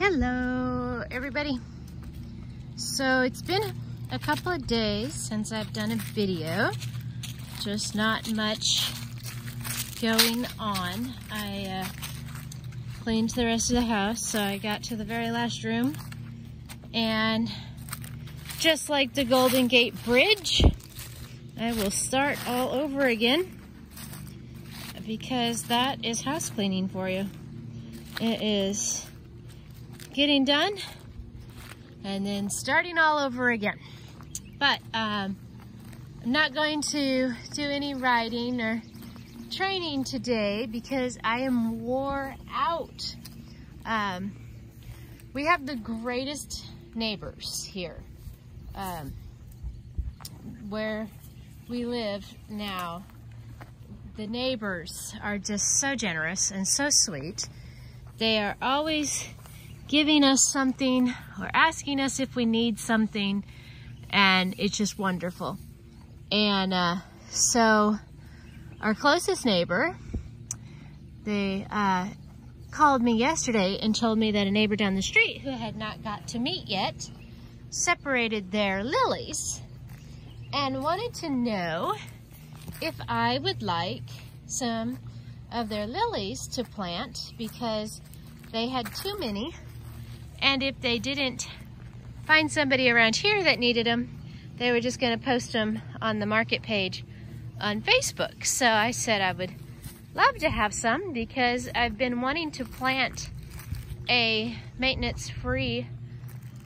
Hello everybody. So it's been a couple of days since I've done a video, just not much going on. I cleaned the rest of the house, so I got to the very last room, and just like the Golden Gate Bridge, I will start all over again, because that is house cleaning for you. It is getting done and then starting all over again. But I'm not going to do any riding or training today because I am wore out. We have the greatest neighbors here. Where we live now, the neighbors are just so generous and so sweet. They are always giving us something or asking us if we need something, and it's just wonderful. And so our closest neighbor, they called me yesterday and told me that a neighbor down the street who had not got to meet yet separated their lilies and wanted to know if I would like some of their lilies to plant because they had too many, and if they didn't find somebody around here that needed them, they were just going to post them on the market page on Facebook. So I said I would love to have some because I've been wanting to plant a maintenance-free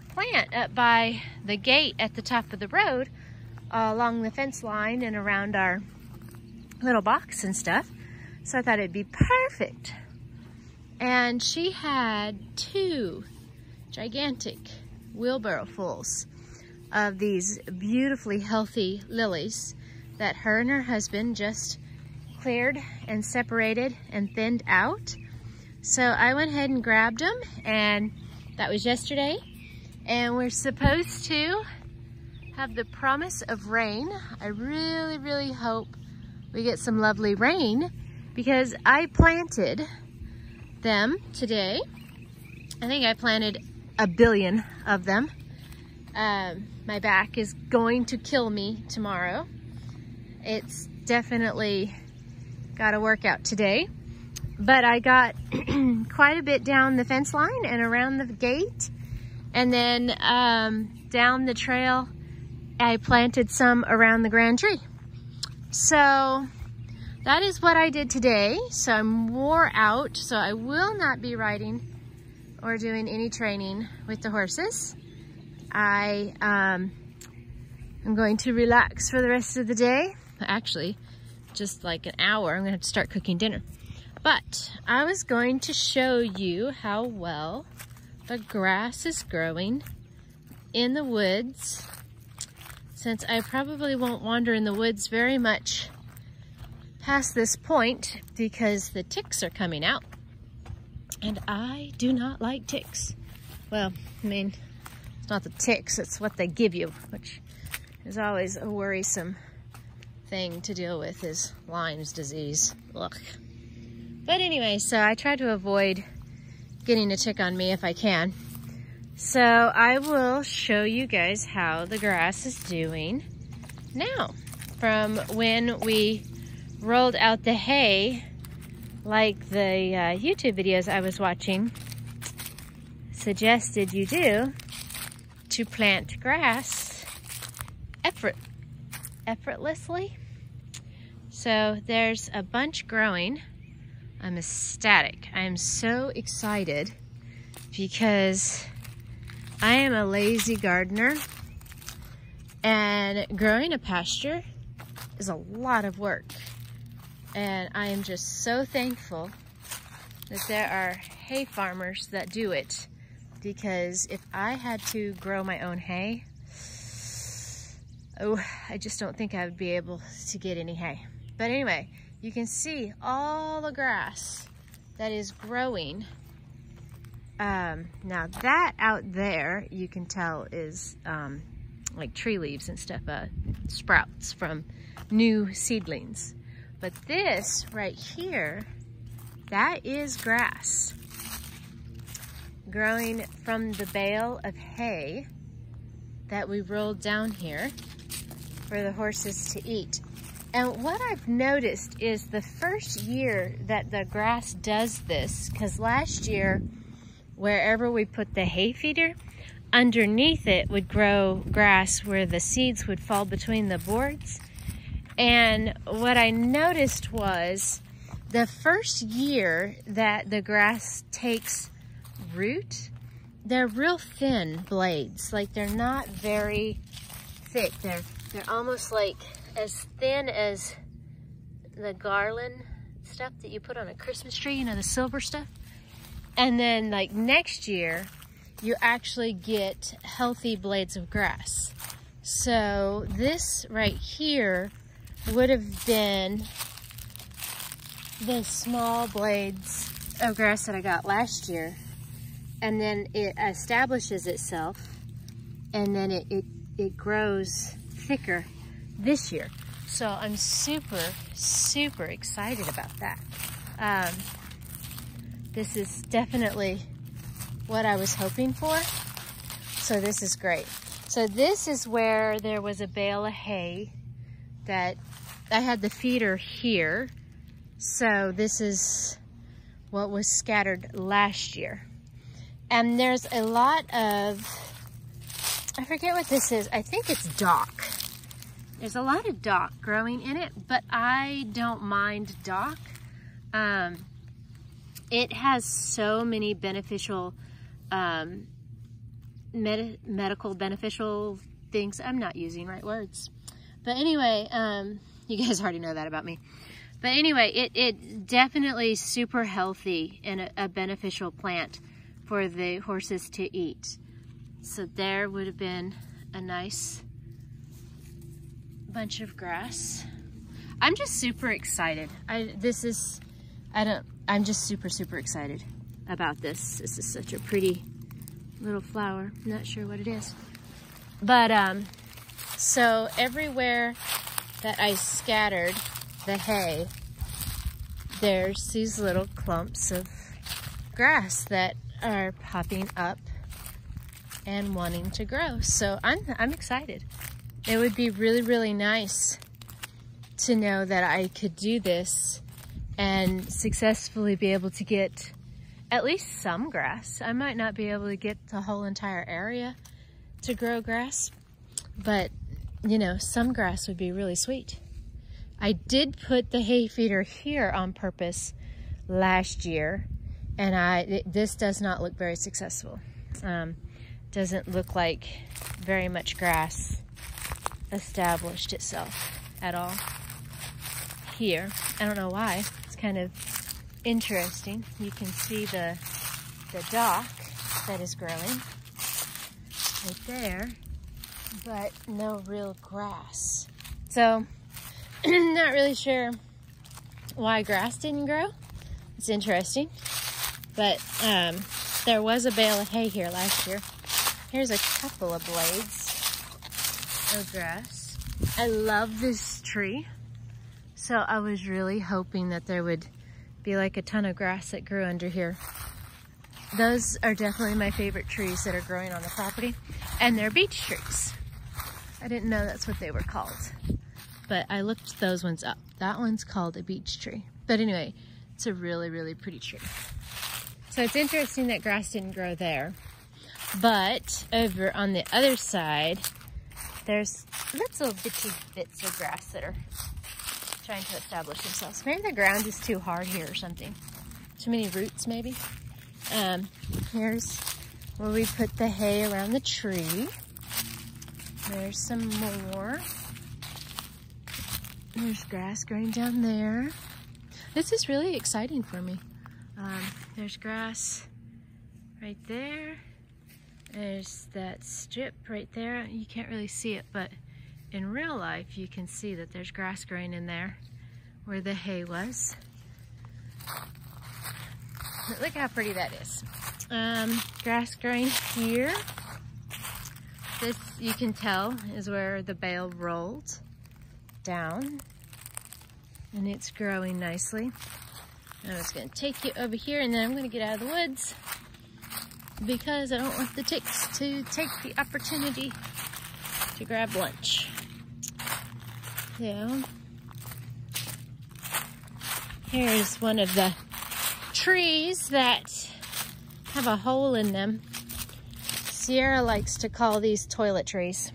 plant up by the gate at the top of the road, along the fence line and around our little box and stuff. So I thought it'd be perfect. And she had 2 gigantic wheelbarrow fulls of these beautifully healthy lilies that her and her husband just cleared and separated and thinned out. So I went ahead and grabbed them, and that was yesterday. And we're supposed to have the promise of rain. I really, really hope we get some lovely rain because I planted them today. I think I planted 1 billion of them. My back is going to kill me tomorrow. It's definitely got a workout today. But I got quite a bit down the fence line and around the gate. And then down the trail, I planted some around the grand tree. So that is what I did today. So I'm wore out, so I will not be riding or doing any training with the horses. I am going to relax for the rest of the day. Actually, just like an hour, I'm gonna have to start cooking dinner. But I was going to show you how well the grass is growing in the woods, since I probably won't wander in the woods very much past this point because the ticks are coming out. And I do not like ticks. Well, I mean, it's not the ticks, it's what they give you, which is always a worrisome thing to deal with, is Lyme's disease. Ugh. But anyway, so I try to avoid getting a tick on me if I can. So I will show you guys how the grass is doing now. From when we rolled out the hay, like the YouTube videos I was watching suggested you do, to plant grass effortlessly. So there's a bunch growing. I'm ecstatic. I am so excited because I am a lazy gardener, and growing a pasture is a lot of work. And I am just so thankful that there are hay farmers that do it, because if I had to grow my own hay, oh, I just don't think I would be able to get any hay. But anyway, you can see all the grass that is growing. Now that out there, you can tell is like tree leaves and stuff, sprouts from new seedlings. But this right here, that is grass. growing from the bale of hay that we rolled down here for the horses to eat. And what I've noticed is the first year that the grass does this, because last year, wherever we put the hay feeder, underneath it would grow grass where the seeds would fall between the boards. And what I noticed was the first year that the grass takes root, they're real thin blades. Like, they're not very thick. They're almost like as thin as the garland stuff that you put on a Christmas tree, you know, the silver stuff. And then like next year, you actually get healthy blades of grass. So this right here would have been the small blades of grass that I got last year. And then it establishes itself, and then it grows thicker this year. So I'm super, super excited about that. This is definitely what I was hoping for. So this is great. So this is where there was a bale of hay that I had the feeder here. So this is what was scattered last year. And there's a lot of, I forget what this is. I think it's dock. There's a lot of dock growing in it, but I don't mind dock. It has so many beneficial, medical beneficial things. I'm not using right words. But anyway, you guys already know that about me. But anyway, it definitely super healthy and a beneficial plant for the horses to eat. So there would have been a nice bunch of grass. I'm just super excited. I'm just super, super excited about this. This is such a pretty little flower. I'm not sure what it is. But, so everywhere that I scattered the hay, there's these little clumps of grass that are popping up and wanting to grow. So I'm excited. It would be really, really nice to know that I could do this and successfully be able to get at least some grass. I might not be able to get the whole entire area to grow grass, but you know, some grass would be really sweet. I did put the hay feeder here on purpose last year, and this does not look very successful. Doesn't look like very much grass established itself at all here. I don't know why. It's kind of interesting. You can see the dock that is growing right there, but no real grass. So I'm not really sure why grass didn't grow. It's interesting, but there was a bale of hay here last year. Here's a couple of blades of grass. I love this tree, so I was really hoping that there would be like a ton of grass that grew under here. Those are definitely my favorite trees that are growing on the property, and they're beech trees. I didn't know that's what they were called, but I looked those ones up. That one's called a beech tree. But anyway, it's a really, really pretty tree. So it's interesting that grass didn't grow there. But over on the other side, there's little bitty bits of grass that are trying to establish themselves. Maybe the ground is too hard here or something. Too many roots, maybe. Here's where we put the hay around the tree. There's some more. There's grass growing down there. This is really exciting for me. There's grass right there. There's that strip right there. You can't really see it, but in real life, you can see that there's grass growing in there where the hay was. Look how pretty that is. Grass growing here. This, you can tell, is where the bale rolled down, and it's growing nicely. I'm just gonna take you over here, and then I'm gonna get out of the woods because I don't want the ticks to take the opportunity to grab lunch. So, here's one of the trees that have a hole in them. Sierra likes to call these toilet trees.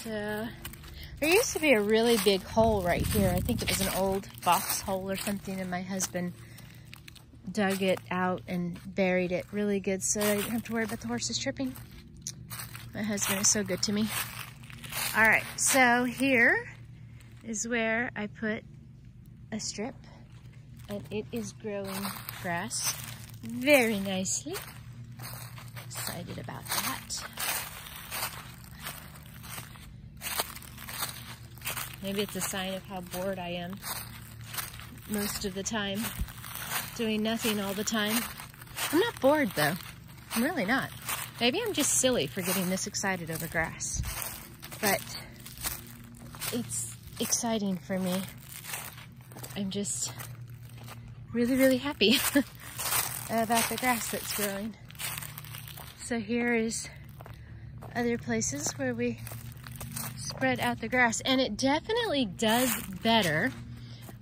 So, there used to be a really big hole right here. I think it was an old box hole or something, and my husband dug it out and buried it really good so I didn't have to worry about the horses tripping. My husband is so good to me. All right, so here is where I put a strip, and it is growing grass very nicely. Excited about that. Maybe it's a sign of how bored I am most of the time, doing nothing all the time. I'm not bored though. I'm really not. Maybe I'm just silly for getting this excited over grass, but it's exciting for me. I'm just really, really happy about the grass that's growing. So here is other places where we spread out the grass, and it definitely does better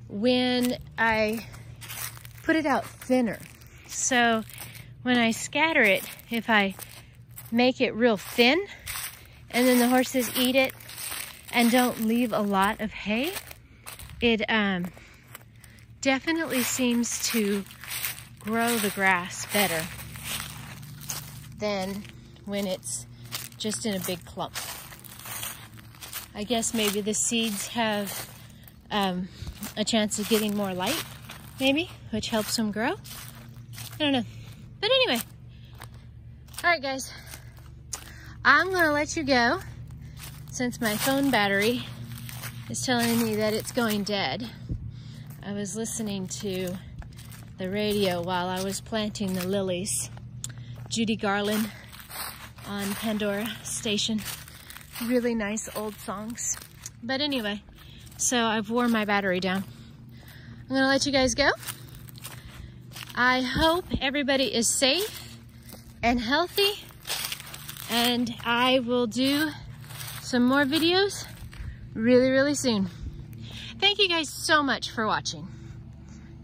when I put it out thinner. So when I scatter it, if I make it real thin and then the horses eat it and don't leave a lot of hay, it definitely seems to grow the grass better than when it's just in a big clump. I guess maybe the seeds have a chance of getting more light, maybe, which helps them grow. I don't know. But anyway, all right, guys, I'm gonna let you go since my phone battery is telling me that it's going dead. I was listening to the radio while I was planting the lilies. Judy Garland on Pandora station. Really nice old songs. But anyway, so I've worn my battery down. I'm gonna let you guys go. I hope everybody is safe and healthy, and I will do some more videos really, really soon. Thank you guys so much for watching.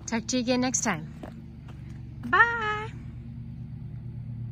Talk to you again next time. Bye.